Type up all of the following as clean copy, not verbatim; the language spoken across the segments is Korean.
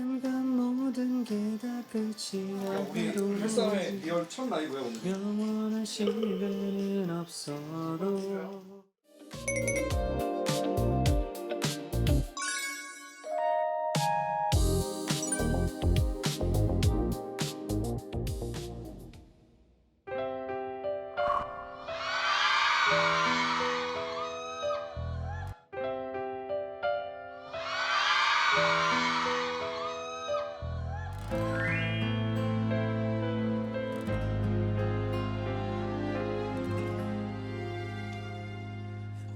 언젠간 모든 게 다 끝이야. 우리 헬스함의 리얼 첫 라이브야 오늘. 영원한 시간은 없어도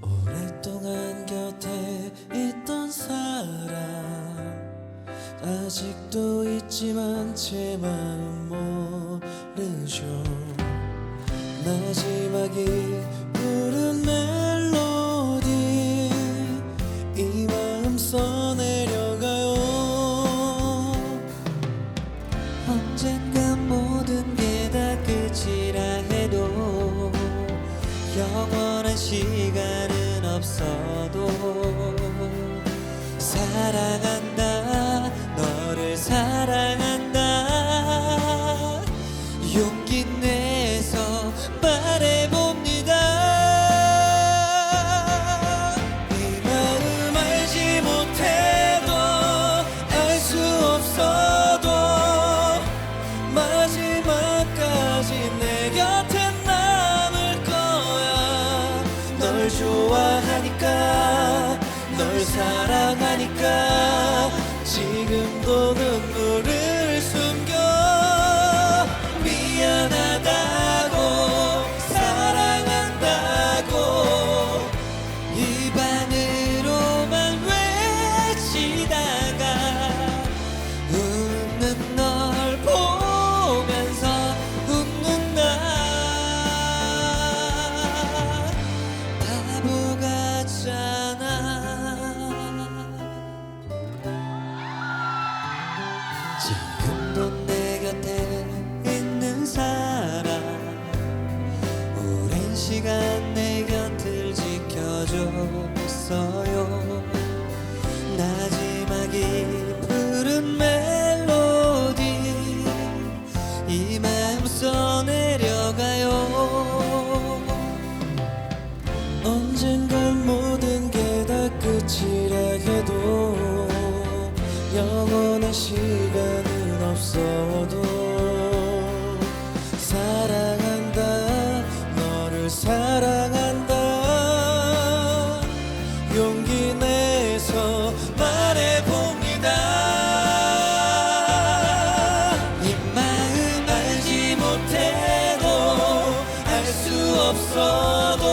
오랫동안 곁에 있던 사람 아직도 있지만 제 마음 모르죠. 마지막이 부른 멜로디 이 마음 써내려가요. 언젠간 모든 게 다 끝이라 해도 영원한 시간은 없어도 사랑한다 너를 사랑한다 용기 내서 말해봅니다. 이 마음 알지 못해도 알 수 없어도 마지막까지 내 곁에 남을 거야. 널 좋아하니까 널 사랑하니까 지금도 눈물을 숨겨 미안하다고 사랑한다고 입안으로만 외치다가 웃는 널 보면서 웃는다. 바보 같잖아. 지금도 내 곁에 있는 사람 오랜 시간 내 곁을 지켜줬어요. 마지막이 부른 멜로디 이 마음 써내려가요. 언젠간 모든 게 다 끝이라 해도 영원한 시간은 없어도 사랑한다 너를 사랑한다 용기 내서 말해봅니다. 이 마음 알지 못해도 알 수 없어도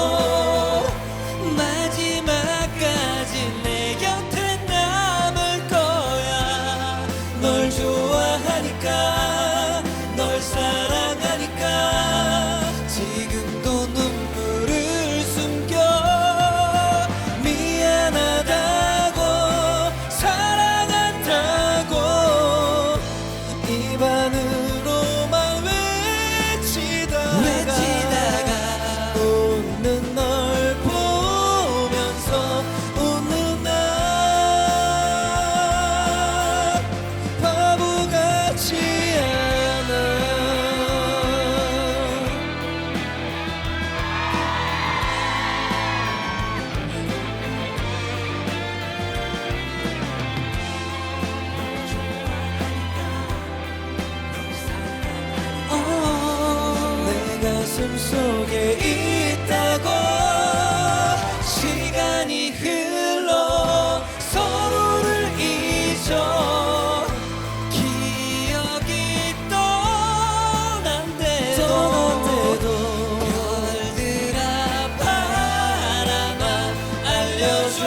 마지막까지 내 곁에 남을 거야. 널 좋아하니까 널 사랑하니까 지금도 눈물을 숨겨 미안하다고 사랑한다고 입안으로만 외치다가 웃는 널 보면서 웃는 나 바보 같지 않아. 내 가슴 속에 있다고 시간이 흘러 서로를 잊어 기억이 떠난대도 별들아 바람아 알려줘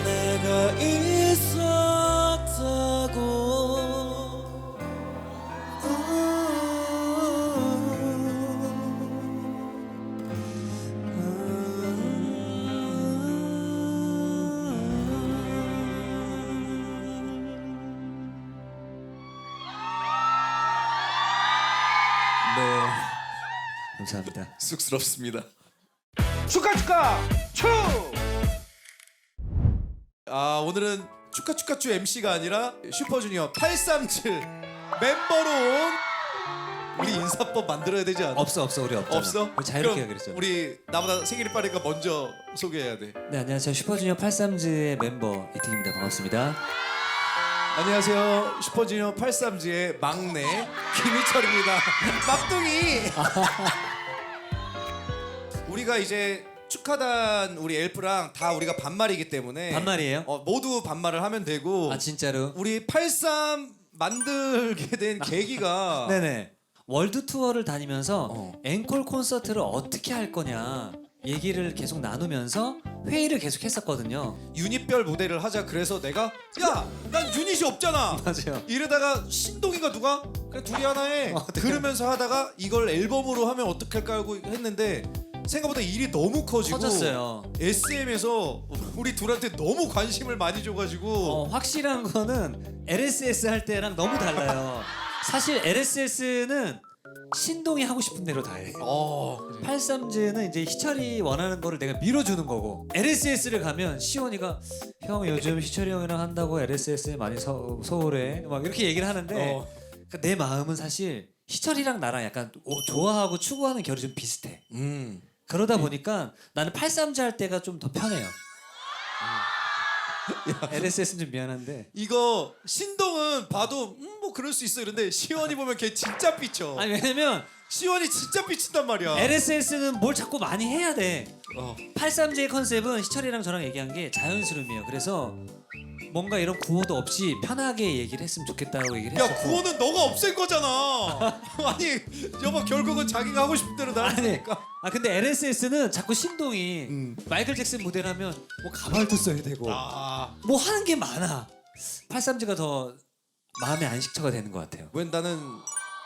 내가 있었다고. 네, 감사합니다. 쑥스럽습니다. 축하 축하 축! 오늘은 축하축하추 MC가 아니라 슈퍼주니어 837 멤버로 온 우리 인사법 만들어야 되지 않아? 없어 우리 없잖아. 없어? 우리 자유롭게 그럼 하기로 했잖아. 우리 나보다 생일이 빠르니까 먼저 소개해야 돼. 네, 안녕하세요. 슈퍼주니어 830의 멤버 이특입니다. 반갑습니다. 안녕하세요. 슈퍼주니어 830의 막내 김희철입니다. 막둥이. 우리가 이제 축하단 우리 엘프랑 다 우리가 반말이기 때문에 반말이에요? 모두 반말을 하면 되고 아 진짜로? 우리 83 만들게 된 계기가 네네. 월드 투어를 다니면서 어. 앵콜 콘서트를 어떻게 할 거냐 얘기를 계속 나누면서 회의를 계속 했었거든요. 유닛별 무대를 하자. 그래서 내가 난 유닛이 없잖아. 맞아요. 이러다가 신동이가 누가 그래 둘이 하나 해. 그러면서 하다가 이걸 앨범으로 하면 어떡할까 하고 했는데 생각보다 일이 너무 커지고 터졌어요. SM에서 우리 둘한테 너무 관심을 많이 줘가지고 확실한 거는 LSS 할 때랑 너무 달라요. 사실 LSS는 신동이 하고 싶은 대로 다 해. 830는 이제 희철이 원하는 거를 내가 밀어주는 거고, LSS를 가면 시원이가 형 요즘 희철이 형이랑 한다고 LSS에 많이 소홀해 막 이렇게 얘기를 하는데 그러니까 내 마음은 사실 희철이랑 나랑 약간 좋아하고 추구하는 결이 좀 비슷해. 그러다 보니까 나는 830 할 때가 좀 더 편해요. LSS는 좀 미안한데. 이거 신동은 봐도 뭐 그럴 수 있어. 이런데 시원이 보면 걔 진짜 삐쳐. 아니 왜냐면 시원이 진짜 삐친단 말이야. LSS는 뭘 자꾸 많이 해야 돼. 어. 830의 컨셉은 희철이랑 저랑 얘기한 게 자연스러움이에요. 그래서 뭔가 이런 구호도 없이 편하게 얘기를 했으면 좋겠다고 얘기를 야 했었고. 구호는 너가 없앨 거잖아. 아니 여보 결국은 자기가 하고 싶은 대로 다 아니, 하니까. 근데 LSS는 자꾸 신동이 마이클 잭슨 무대를 하면 뭐 가발도 써야 되고 뭐 하는 게 많아. 830가 더 마음의 안식처가 되는 것 같아요. 왜 나는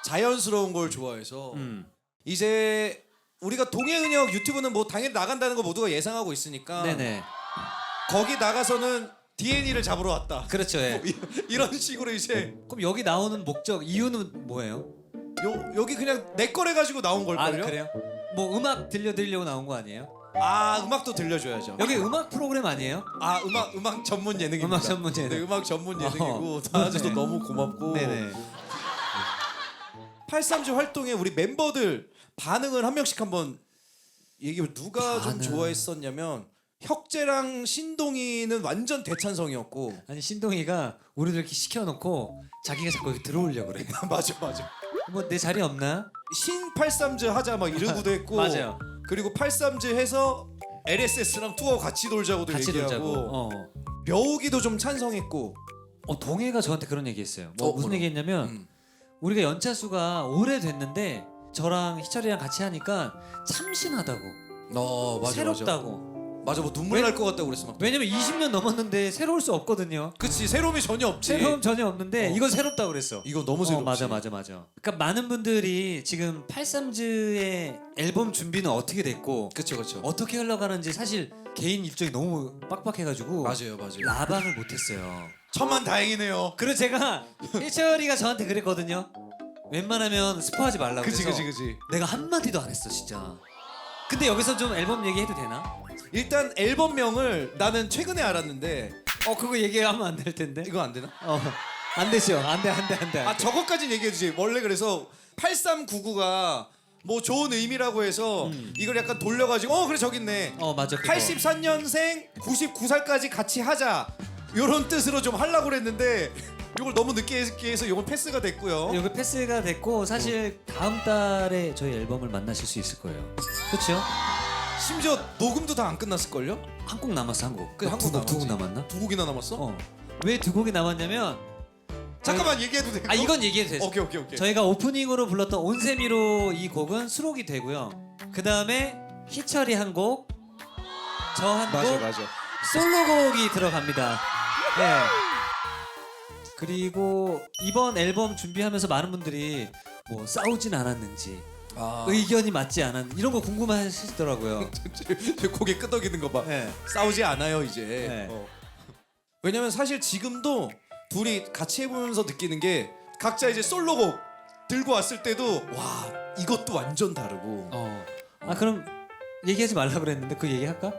자연스러운 걸 좋아해서 이제 우리가 동해은혁 유튜브는 뭐 당연히 나간다는 거 모두가 예상하고 있으니까 네네. 거기 나가서는 DNA를 잡으러 왔다. 그렇죠. 예. 이런 식으로 이제 그럼 여기 나오는 목적 이유는 뭐예요? 여기 그냥 내 거래 가지고 나온 걸걸요? 그래요? 뭐 음악 들려드리려고 나온 거 아니에요? 음악도 들려줘야죠. 여기 음악 프로그램 아니에요? 음악 전문 예능입니다. 음악 전문 예능. 네, 음악 전문 예능이고 나와줘서 네. 너무 고맙고. 네네. 830 활동에 우리 멤버들 반응을 한 명씩 한번 얘기해. 누가 좀 반응. 좋아했었냐면 혁재랑 신동이는 완전 대찬성이었고. 아니 신동이가 우리들 이렇게 시켜놓고 자기가 자꾸 여기 들어오려고 그래. 맞아. 뭐 내 자리 없나? 신 830 하자 막 이러고도 했고. 맞아요. 그리고 830 해서 LSS랑 투어 같이 돌자고도 같이 얘기하고. 놀자고. 묘기도 좀 찬성했고. 동해가 저한테 그런 얘기했어요. 뭐 무슨 뭐라? 얘기했냐면 우리가 연차 수가 오래됐는데 저랑 희철이랑 같이 하니까 참신하다고, 새롭다고. 맞아 뭐 눈물 날 것 같다고 그랬어 막. 왜냐면 20년 넘었는데 새로울 수 없거든요. 그치 새로움이 전혀 없지. 새로움 전혀 없는데 이거 새롭다고 그랬어. 이거 너무 새롭지. 맞아. 그러니까 많은 분들이 지금 830의 앨범 준비는 어떻게 됐고 그쵸. 어떻게 흘러가는지 사실 개인 일정이 너무 빡빡해가지고 맞아요. 라방을 못했어요. 천만 다행이네요. 그래서 제가 희철이가 저한테 그랬거든요. 웬만하면 스포하지 말라고. 그치. 그래서 내가 한마디도 안 했어 진짜. 근데 여기서 좀 앨범 얘기해도 되나? 일단 앨범명을 나는 최근에 알았는데 그거 얘기하면 안 될 텐데. 이거 안 되나? 안 되죠. 안 돼. 저것까진 얘기해 주지. 원래 그래서 8399가 뭐 좋은 의미라고 해서 이걸 약간 돌려가지고 그래 저기 있네. 맞아. 그거. 84년생 99살까지 같이 하자 요런 뜻으로 좀 하려고 그랬는데 이걸 너무 늦게 해서 이건 패스가 됐고요. 여기 패스가 됐고 사실 다음 달에 저희 앨범을 만나실 수 있을 거예요. 그렇죠? 심지어 녹음도 다 안 끝났을걸요? 한 곡 남았어, 한 곡. 한곡 두 곡 남았나? 두 곡이나 남았어? 왜 두 곡이 남았냐면 잠깐만 얘기해도 돼? 이건 얘기해도 됐어. 오케이. 저희가 오프닝으로 불렀던 온세미로 이 곡은 수록이 되고요. 그 다음에 희철이 한 곡, 저 한 곡, 맞아. 솔로곡이 들어갑니다. 네. 그리고 이번 앨범 준비하면서 많은 분들이 뭐 싸우진 않았는지, 의견이 맞지 않았는지 이런 거 궁금해하시더라고요. 제 고개 끄덕이는 거 봐. 네. 싸우지 않아요 이제. 네. 왜냐면 사실 지금도 둘이 같이 해보면서 느끼는 게 각자 이제 솔로곡 들고 왔을 때도 와 이것도 완전 다르고. 그럼 얘기하지 말라 그랬는데 그 얘기할까?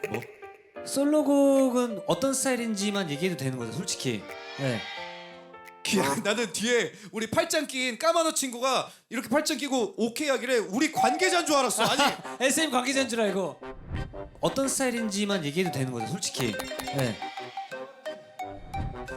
뭐? 솔로곡은 어떤 스타일인지만 얘기해도 되는 거죠, 솔직히. 네. 나는 뒤에 우리 팔짱 낀 까마노 친구가 이렇게 팔짱 끼고 오케이 하길래 우리 관계자인 줄 알았어. 아니 SM 관계자인 줄 알고. 어떤 스타일인지만 얘기해도 되는 거죠, 솔직히. 네.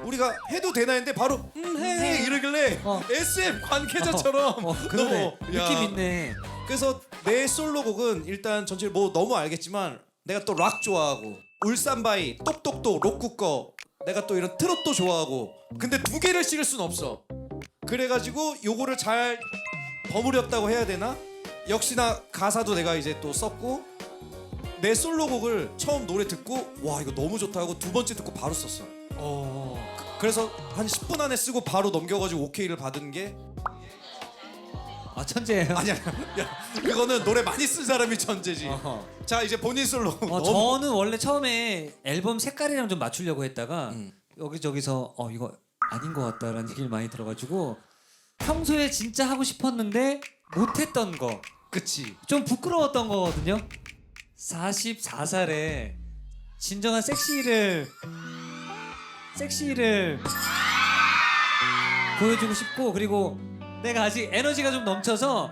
우리가 해도 되나 했는데 바로 해 이러길래 SM 관계자처럼 그러네. 너무 야. 느낌 있네. 그래서 내 솔로곡은 일단 전체를 뭐 너무 알겠지만 내가 또 락 좋아하고 울산바이 똑똑똑 로쿠꺼 내가 또 이런 트롯도 좋아하고 근데 두 개를 실을 순 없어. 그래가지고 요거를 잘 버무렸다고 해야 되나? 역시나 가사도 내가 이제 또 썼고 내 솔로곡을 처음 노래 듣고 와 이거 너무 좋다 하고 두 번째 듣고 바로 썼어. 그래서 한 10분 안에 쓰고 바로 넘겨가지고 오케이를 받은 게 아, 천재예요. 아니야. 야, 그거는 노래 많이 쓴 사람이 천재지. 어허. 자 이제 본인 솔로. 저는 원래 처음에 앨범 색깔이랑 좀 맞추려고 했다가 여기저기서 이거 아닌 것 같다라는 얘기를 많이 들어가지고 평소에 진짜 하고 싶었는데 못했던 거, 그치. 좀 부끄러웠던 거거든요. 44살에 진정한 섹시를 보여주고 싶고, 그리고 내가 아직 에너지가 좀 넘쳐서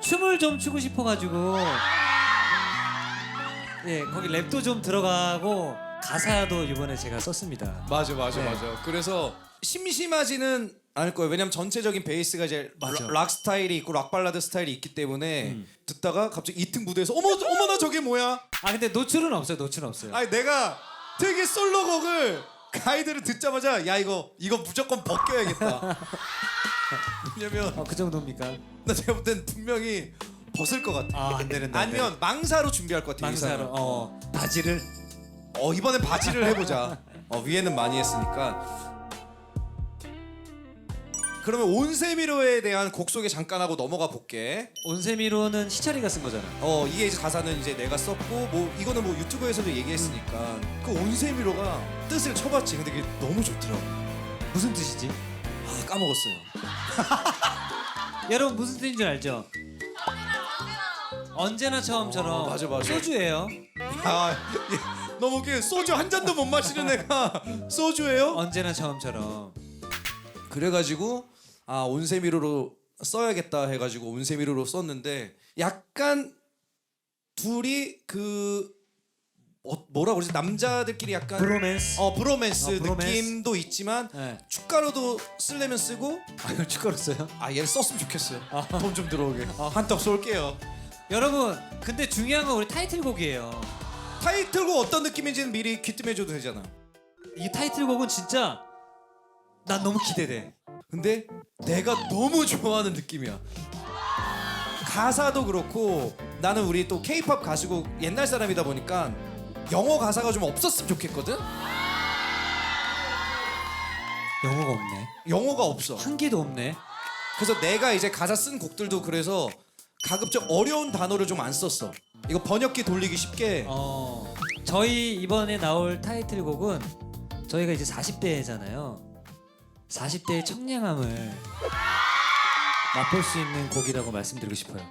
춤을 좀 추고 싶어가지고 예, 거기 랩도 좀 들어가고 가사도 이번에 제가 썼습니다. 맞아. 네. 그래서 심심하지는 않을 거예요. 왜냐면 전체적인 베이스가 이제 맞아. 락 스타일이 있고 락 발라드 스타일이 있기 때문에 듣다가 갑자기 이특 무대에서 어머나 저게 뭐야? 아 근데 노출은 없어요. 노출은 없어요. 아니 내가 되게 솔로곡을 가이드를 듣자마자 야 이거 무조건 벗겨야겠다. 왜냐면 그 정도입니까? 나 제가 볼 땐 분명히 벗을 것 같아. 아, 안 되는데. 아니면 망사로 준비할 것 같아. 망사로 의상을. 바지를 이번엔 바지를 해보자. 위에는 많이 했으니까. 그러면 온세미로에 대한 곡 소개 잠깐 하고 넘어가 볼게. 온세미로는 희철이가 쓴 거잖아. 이게 이제 가사는 이제 내가 썼고 뭐 이거는 뭐 유튜브에서도 얘기했으니까 그 온세미로가 뜻을 쳐봤지. 근데 그게 너무 좋더라고. 무슨 뜻이지? 까먹었어요. 여러분 무슨 뜻인 줄 알죠? 언제나 처음처럼. 맞아. 소주예요. 너무 웃겨. 소주 한 잔도 못 마시는 애가 소주예요? 언제나 처음처럼. 그래가지고 온세미로로 써야겠다 해가지고 온세미로로 썼는데 약간 둘이 뭐라 그러지? 남자들끼리 약간 브로맨스. 브로맨스 브로맨스. 느낌도 있지만 네. 축가로도 쓰려면 쓰고 이걸 축가로 써요? 얘를 썼으면 좋겠어요. 돈 좀 들어오게. 한턱 쏠게요. 여러분 근데 중요한 건 우리 타이틀곡이에요. 타이틀곡 어떤 느낌인지는 미리 귀뜸해줘도 되잖아. 이 타이틀곡은 진짜 난 너무 기대돼. 근데 내가 너무 좋아하는 느낌이야. 가사도 그렇고 나는 우리 또 K-팝 가수고 옛날 사람이다 보니까 영어 가사가 좀 없었으면 좋겠거든. 영어가 없네. 영어가 없어. 한 개도 없네. 그래서 내가 이제 가사 쓴 곡들도 그래서 가급적 어려운 단어를 좀 안 썼어. 이거 번역기 돌리기 쉽게. 저희 이번에 나올 타이틀곡은 저희가 이제 40대잖아요. 40대의 청량함을 맛볼 수 있는 곡이라고 말씀드리고 싶어요.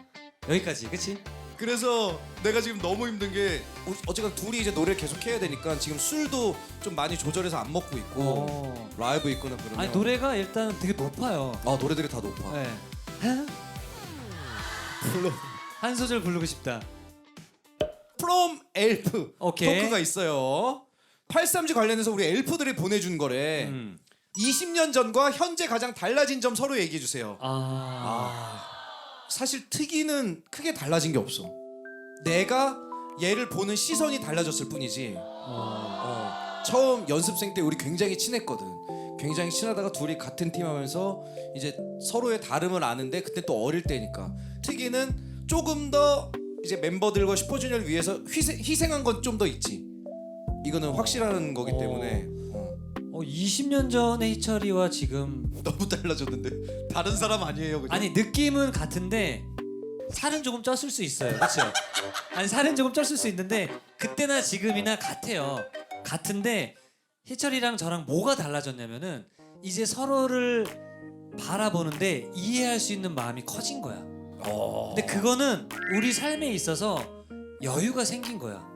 여기까지, 그치? 그래서 내가 지금 너무 힘든 게 어쨌든 둘이 이제 노래를 계속 해야 되니까 지금 술도 좀 많이 조절해서 안 먹고 있고 라이브 있거나 그러면 아니 노래가 일단 되게 높아요. 노래들이 다 높아. 네. 한 소절 부르고 싶다. From 엘프 오케이. 토크가 있어요. 830 관련해서 우리 엘프들이 보내준 거래. 20년 전과 현재 가장 달라진 점 서로 얘기해 주세요. 사실 특이는 크게 달라진 게 없어. 내가 얘를 보는 시선이 달라졌을 뿐이지. 처음 연습생 때 우리 굉장히 친했거든. 굉장히 친하다가 둘이 같은 팀 하면서 이제 서로의 다름을 아는데 그때 또 어릴 때니까. 특이는 조금 더 이제 멤버들과 슈퍼주니어를 위해서 희생한 건 좀 더 있지. 이거는 확실한 거기 때문에 20년 전의 희철이와 지금 너무 달라졌는데 다른 사람 아니에요 그죠? 아니 느낌은 같은데 살은 조금 쪘을 수 있어요. 그렇죠? 아니 살은 조금 쪘을 수 있는데 그때나 지금이나 같아요. 같은데 희철이랑 저랑 뭐가 달라졌냐면은 이제 서로를 바라보는데 이해할 수 있는 마음이 커진 거야. 근데 그거는 우리 삶에 있어서 여유가 생긴 거야.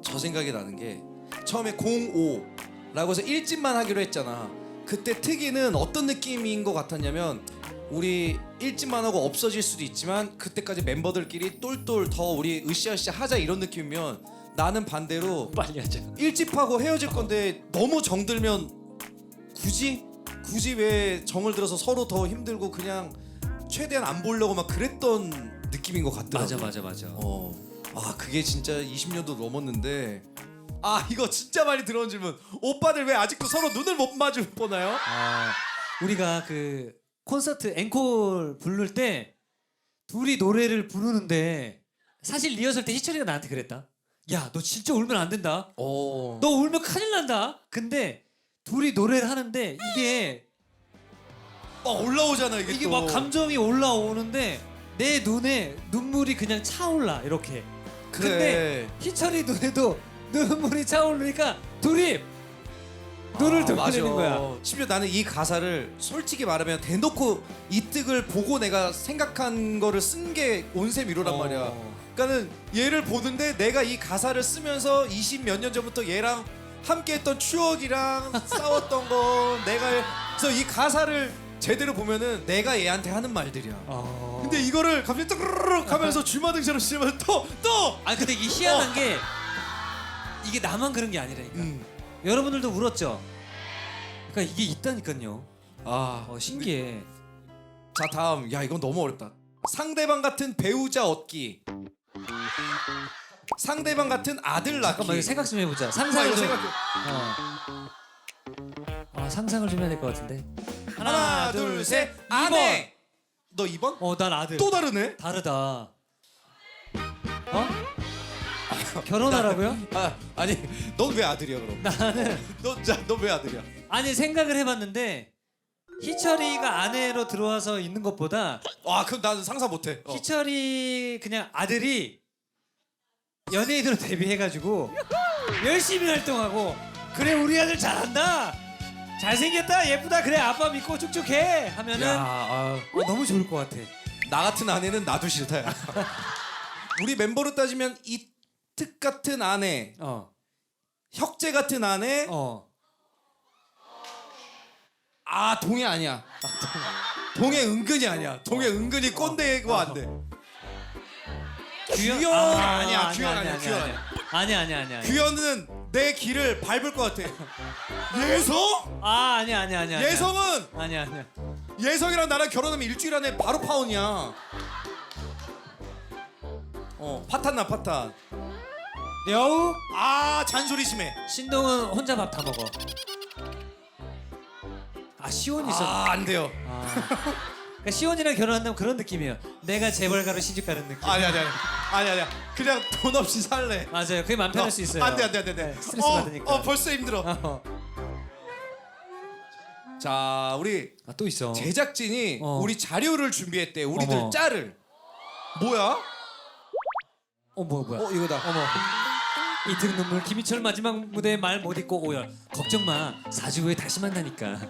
저 생각이 나는 게 처음에 05라고 해서 1집만 하기로 했잖아. 그때 특이는 어떤 느낌인 것 같았냐면 우리 1집만 하고 없어질 수도 있지만 그때까지 멤버들끼리 똘똘 더 우리 으쌰으쌰 하자 이런 느낌이면 나는 반대로 빨리 하자. 1집하고 헤어질 건데 너무 정들면 굳이 왜 정을 들어서 서로 더 힘들고 그냥 최대한 안 보려고 막 그랬던 느낌인 것 같더라고. 맞아. 아 그게 진짜 20년도 넘었는데 아 이거 진짜 많이 들어온 질문. 오빠들 왜 아직도 서로 눈을 못 마주 보나요? 우리가 그 콘서트 앵콜 부를 때 둘이 노래를 부르는데 사실 리허설 때 희철이가 나한테 그랬다. 야, 너 진짜 울면 안 된다. 너 울면 큰일 난다. 근데 둘이 노래를 하는데 이게 막 올라오잖아 이게 또. 막 감정이 올라오는데 내 눈에 눈물이 그냥 차올라 이렇게. 그래. 근데 희철이 눈에도 눈물이 차오르니까 둘이 눈을 돌리는 거야. 심지어 나는 이 가사를 솔직히 말하면 대놓고 이 뜻을 보고 내가 생각한 거를 쓴 게 온셈이로란 말이야. 그러니까는 얘를 보는데 내가 이 가사를 쓰면서 20 몇 년 전부터 얘랑 함께했던 추억이랑 싸웠던 거 내가 그래서 이 가사를 제대로 보면은 내가 얘한테 하는 말들이야. 근데 이거를 갑자기 뚜루룩 하면서 주마등처럼 시작하면 또 아니 근데 이게 희한한 게 이게 나만 그런 게 아니라니까. 여러분들도 울었죠. 그러니까 이게 있다니까요. 신기해. 자 다음 야 이건 너무 어렵다. 상대방 같은 배우자 얻기. 상대방 같은 아들 낳기. 잠깐만 이거 생각 좀 해보자. 상상을 좀. 생각해. 상상을 좀 해야 될 것 같은데. 하나 둘 셋 아내. 너 2번? 난 아들. 또 다르네. 다르다. 결혼하라고요? 아니 넌 왜 아들이야 그럼? 나는 넌 왜 아들이야? 아니 생각을 해봤는데 희철이가 아내로 들어와서 있는 것보다 그럼 나는 상상 못해. 희철이 그냥 아들이 연예인으로 데뷔해가지고 열심히 활동하고 그래 우리 아들 잘한다 잘생겼다 예쁘다 그래 아빠 믿고 쭉쭉 해 하면은 너무 좋을 것 같아. 나 같은 아내는 나도 싫다. 야. 우리 멤버로 따지면 이특 같은 아내, 혁재 같은 아내, 동해 아니야. 동해 은근히 아니야. 동해 은근히 꼰대고 안 돼. 규현 아니야. 규현 아니야. 규현 아니야. 규현은 내 길을 밟을 것 같아. 예성? 아니야. 예성은 아니야. 예성이랑 나랑 결혼하면 일주일 안에 바로 파혼이야. 파탄 나 파탄. 여우? 잔소리 심해. 신동은 혼자 밥 다 먹어. 시온이 있어. 안 돼요. 그러니까 시온이랑 결혼한다면 그런 느낌이에요. 내가 재벌가로 시집 가는 느낌. 아니야. 그냥 돈 없이 살래. 맞아요. 그게 마음 편할 수 있어요. 안 돼. 스트레스 받으니까. 벌써 힘들어. 자, 우리 또 있어. 제작진이 우리 자료를 준비했대. 우리들 어머. 짤을. 뭐야? 뭐야? 이거다. 이특 눈물 김희철 마지막 무대에 말 못 잊고 오열. 걱정 마. 4주 후에 다시 만나니까.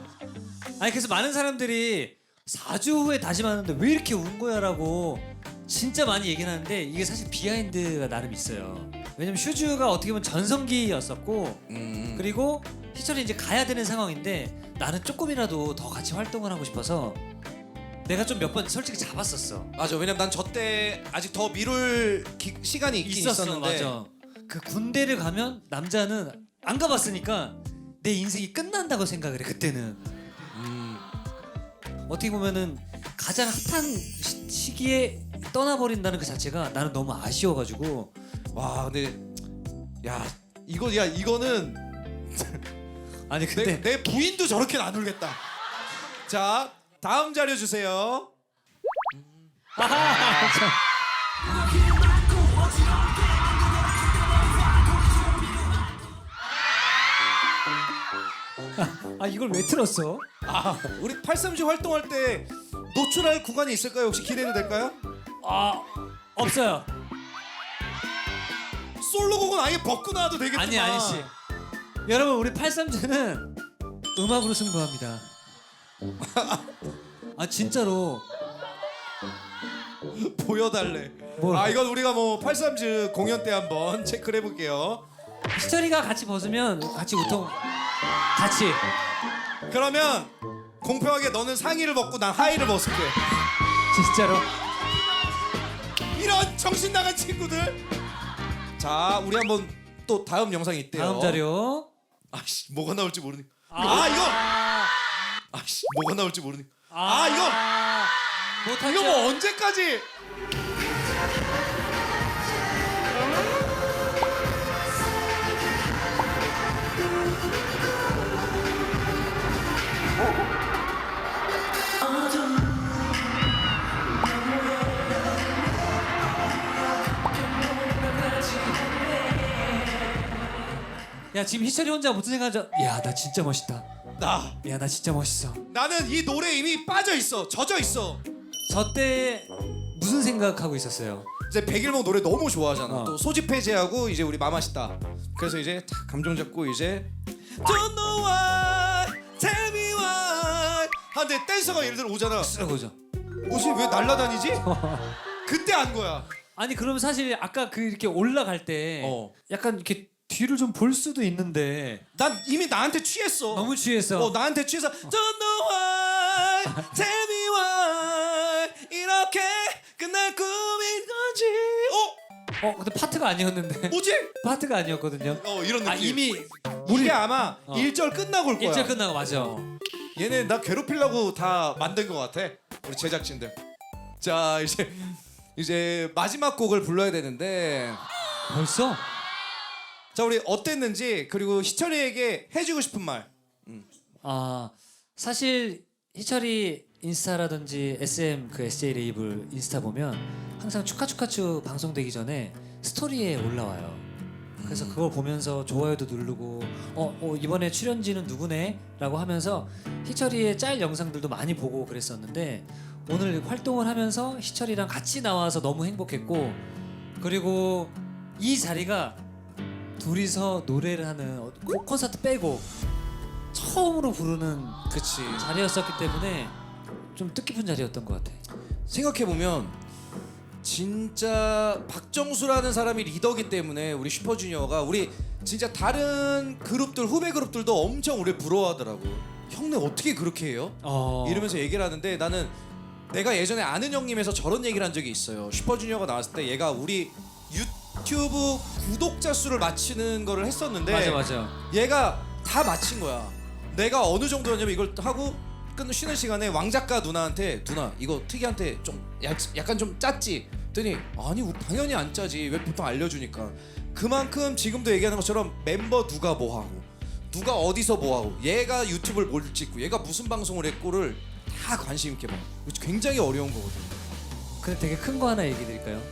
그래서 많은 사람들이 4주 후에 다시 만났는데 왜 이렇게 운 거야라고 진짜 많이 얘기를 하는데 이게 사실 비하인드가 나름 있어요. 왜냐면 슈즈가 어떻게 보면 전성기였었고 그리고 희철이 이제 가야 되는 상황인데 나는 조금이라도 더 같이 활동을 하고 싶어서 내가 좀 몇 번 솔직히 잡았었어. 맞아. 왜냐면 난 저 때 아직 더 미룰 시간이 있긴 있었는데. 맞아. 그 군대를 가면 남자는 안 가봤으니까 내 인생이 끝난다고 생각을 해 그때는. 어떻게 보면은 가장 핫한 시기에 떠나버린다는 그 자체가 나는 너무 아쉬워가지고. 근데 이거는 아니 근데 내 부인도 저렇게는 안 울겠다. 자 다음 자료 주세요. 이걸 왜 틀었어? 우리 830 활동할 때 노출할 구간이 있을까요? 혹시 기대도 될까요? 없어요. 솔로곡은 아예 벗고 나와도 되겠지만. 아니씨. 여러분 우리 830는 음악으로 승부합니다. 진짜로. 보여달래. 뭘? 이건 우리가 830 공연 때 한번 체크를 해볼게요. 희철이가 같이 벗으면 같이 우통 같이. 그러면 공평하게 너는 상의를 벗고 난 하의를 벗을게. 진짜로. 이런 정신 나간 친구들. 자, 우리 한번 또 다음 영상이 있대요. 다음 자료. 아씨, 뭐가 나올지 모르니까. 아, 아씨, 뭐가 나올지 모르니까. 못하죠. 이거 뭐 언제까지? 야 지금 희철이 혼자 무슨 생각하죠? 야 나 진짜 멋있다. 야 나 진짜 멋있어. 나는 이 노래 이미 빠져 있어, 젖어 있어. 저 때 무슨 생각하고 있었어요? 이제 백일몽 노래 너무 좋아하잖아. 어. 또 소집 해제하고 이제 우리 마마시다. 그래서 이제 탁 감정 잡고 이제 Don't know why, tell me why. 한데 댄서가 예를 들어 오잖아. 쓰고죠. 옷이 왜 날라다니지? 그때 안 거야. 아니 그럼 사실 아까 그 이렇게 올라갈 때 약간 이렇게 뒤를 좀 볼 수도 있는데 난 이미 나한테 취했어. 너무 취했어. 나한테 취해서 Don't know why, tell me why 이렇게 끝날 꿈인 건지. 근데 파트가 아니었는데. 뭐지? 파트가 아니었거든요. 이런 느낌. 이미 이게 아마 1절 끝나고 올 거야. 1절 끝나고 맞아. 얘네 나 괴롭히려고 다 만든 것 같아. 우리 제작진들. 자 이제 마지막 곡을 불러야 되는데. 벌써? 자 우리 어땠는지 그리고 희철이에게 해주고 싶은 말. 사실 희철이 인스타라든지 SM 그 SJ 레이블 인스타 보면 항상 축하축하추 방송되기 전에 스토리에 올라와요. 그래서 그걸 보면서 좋아요도 누르고 이번에 출연진은 누구네? 라고 하면서 희철이의 짤 영상들도 많이 보고 그랬었는데 오늘 활동을 하면서 희철이랑 같이 나와서 너무 행복했고 그리고 이 자리가 둘이서 노래를 하는 콘서트 빼고 처음으로 부르는 그치. 자리였었기 때문에 좀 뜻깊은 자리였던 것 같아. 생각해 보면 진짜 박정수라는 사람이 리더기 때문에 우리 슈퍼주니어가 우리 진짜 다른 그룹들 후배 그룹들도 엄청 우리 부러워하더라고. 형네 어떻게 그렇게 해요? 이러면서 얘기를 하는데 나는 내가 예전에 아는 형님에서 저런 얘기를 한 적이 있어요. 슈퍼주니어가 나왔을 때 얘가 우리 유튜브 구독자 수를 맞추는 거를 했었는데 맞아. 얘가 다 맞힌 거야. 내가 어느 정도였냐면 이걸 하고 쉬는 시간에 왕작가 누나한테 누나 이거 특이한테 좀 약간 좀 짰지? 했더니 아니 당연히 안 짜지. 왜 보통 알려주니까. 그만큼 지금도 얘기하는 것처럼 멤버 누가 뭐 하고 누가 어디서 뭐 하고 얘가 유튜브를 뭘 찍고 얘가 무슨 방송을 했고를 다 관심 있게 봐. 굉장히 어려운 거거든. 근데 되게 큰 거 하나 얘기 드릴까요?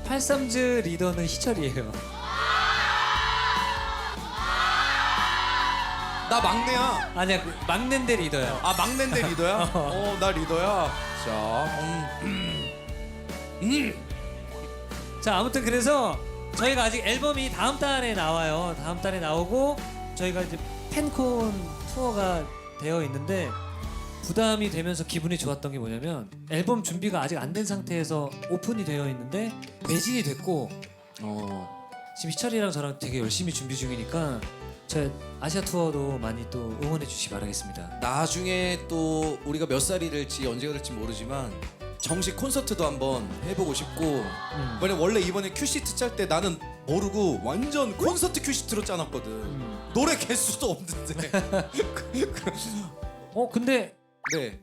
83즈 리더는 희철이에요. 나 막내야. 아니야 그 막내인데 리더야. 아 막내인데 리더야? 나 리더야. 자, 자 아무튼 그래서 저희가 아직 앨범이 다음 달에 나와요. 다음 달에 나오고 저희가 이제 팬콘 투어가 되어 있는데 부담이 되면서 기분이 좋았던 게 뭐냐면 앨범 준비가 아직 안 된 상태에서 오픈이 되어 있는데 매진이 됐고 지금 희철이랑 저랑 되게 열심히 준비 중이니까 저 아시아 투어도 많이 또 응원해 주시기 바라겠습니다. 나중에 또 우리가 몇 살이 될지 언제가 될지 모르지만 정식 콘서트도 한번 해보고 싶고 왜냐면 원래 이번에 큐시트 짤 때 나는 모르고 완전 콘서트 큐시트로 짜놨거든. 노래 개수도 없는데. 근데 네.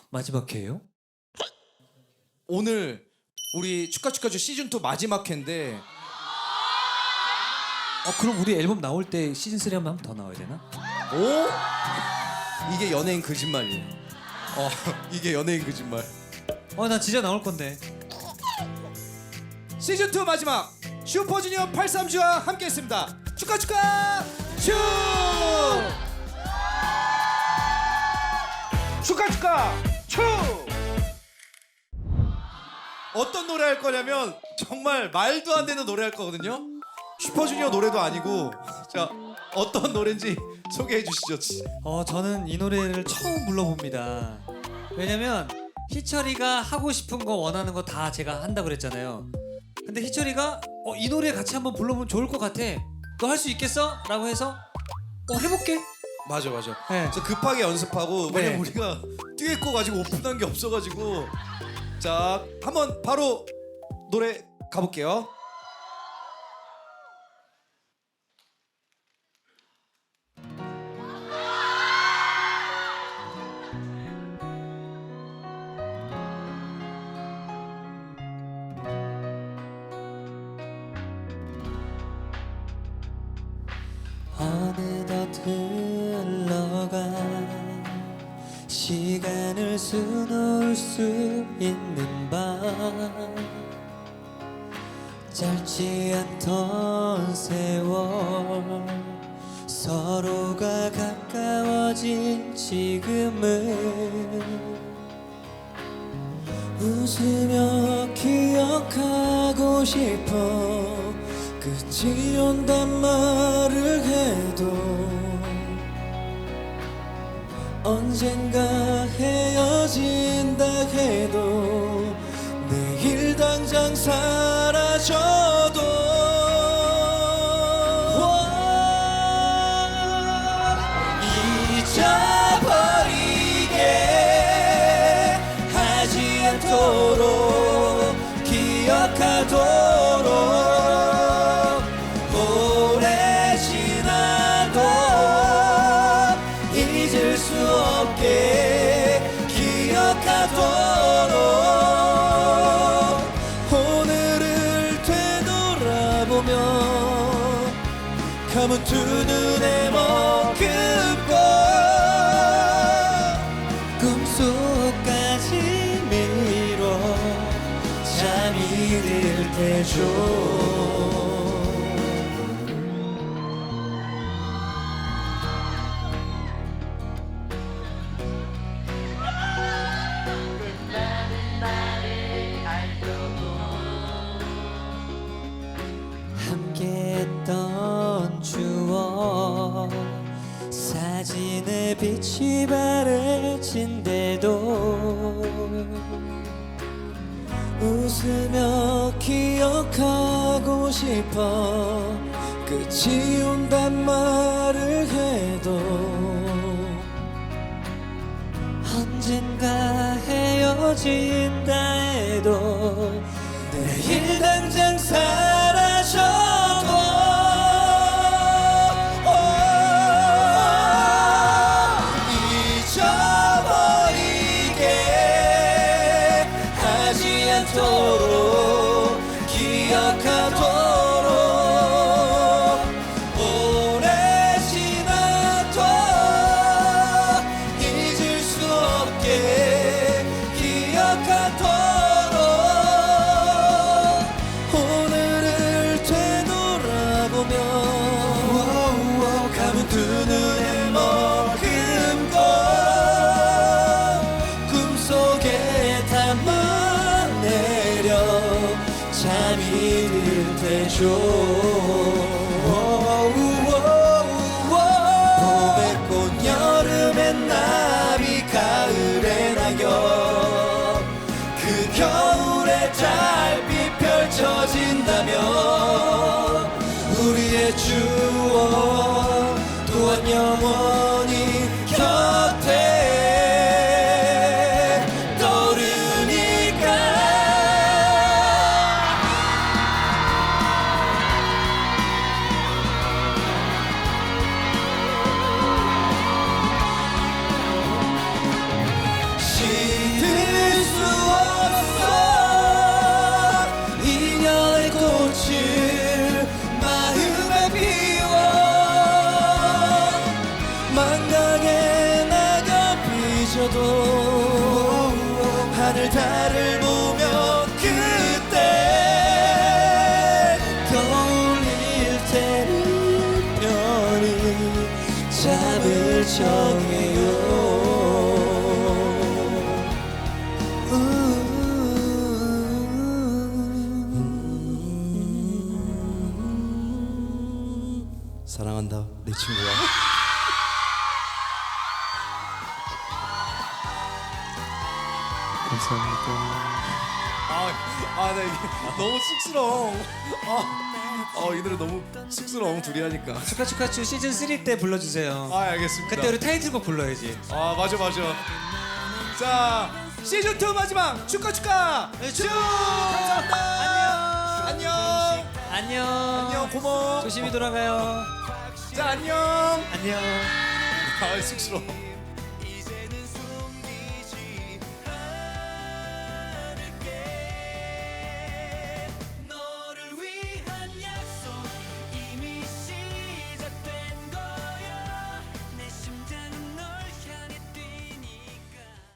마지막 회예요? 오늘 우리 축하축하주 시즌2 마지막 회인데 그럼 우리 앨범 나올 때 시즌 3 한번 더 나와야 되나? 이게 연예인 거짓말이에요. 이게 연예인 거짓말. 나 진짜 나올 건데. 시즌2 마지막 슈퍼주니어 83주와 함께했습니다. 축하 슈! 축하 슈! 어떤 노래 할 거냐면 정말 말도 안 되는 노래 할 거거든요. 슈퍼주니어 노래도 아니고 자 어떤 노래인지 소개해 주시죠. 저는 이 노래를 처음 불러봅니다. 왜냐면 희철이가 하고 싶은 거 원하는 거 다 제가 한다고 그랬잖아요. 근데 희철이가 이 노래 같이 한번 불러보면 좋을 것 같아. 너 할 수 있겠어? 라고 해서 해볼게. 맞아. 네. 그래서 급하게 연습하고 왜냐면 네. 우리가 듀엣곡 가지고 오픈한 게 없어가지고 자 한번 바로 노래 가볼게요. 어느덧 흘러가 시간을 수놓을 수 있는 밤 짧지 않던 세월 서로가 가까워진 지금은 웃으며 기억하고 싶어 끝이 온단 말을 해도 언젠가 헤어진다 해도 내일 당장 사라져도 잊어버리게 하지 않도록 기억하도록 오래 지나도 잊을 수 없게 기억하도록 오늘을 되돌아보며 감은 두 눈에 머금고 꿈속까지 미뤄 잠이 들 때죠 함께했던 추억 사진에 빛이 바래진대도 웃으며 기억하고 싶어 끝이 온단 말을 해도 언젠가 헤어진다 해도 내일 당장 사라져도 잊어버리게 하지 않도록 기억하도록 오래 지나도 잊을 수 없게 기억하도록 오늘을 되돌아보며 감은 두 눈에 머금고 꿈속에 담아내려 잠이 들 때죠 봄의 꽃 여름엔 나비 가을의 낙엽 그 겨울에 달빛 펼쳐진다면 우리의 추억 또한 영원히 곁에 떠오르니까 시들 수 없어 인연의 꽃을 마음에 피워 망각에 나가 삐져도 하늘 달을 보며 그때 떠올릴 때는 편히 잠을 정해요 사랑한다 내 친구야 감사합니다 나 이게 너무 쑥스러워. 이 노래 너무 쑥스러워 둘이 하니까. 축하축하추 시즌 3 때 불러주세요. 알겠습니다. 그때 우리 타이틀곡 불러야지. 맞아. 자, 시즌 2 마지막 축하. 쭉 감사합니다. 안녕. 고마워. 조심히 돌아가요. 자, 안녕. 안녕. 쑥스러워.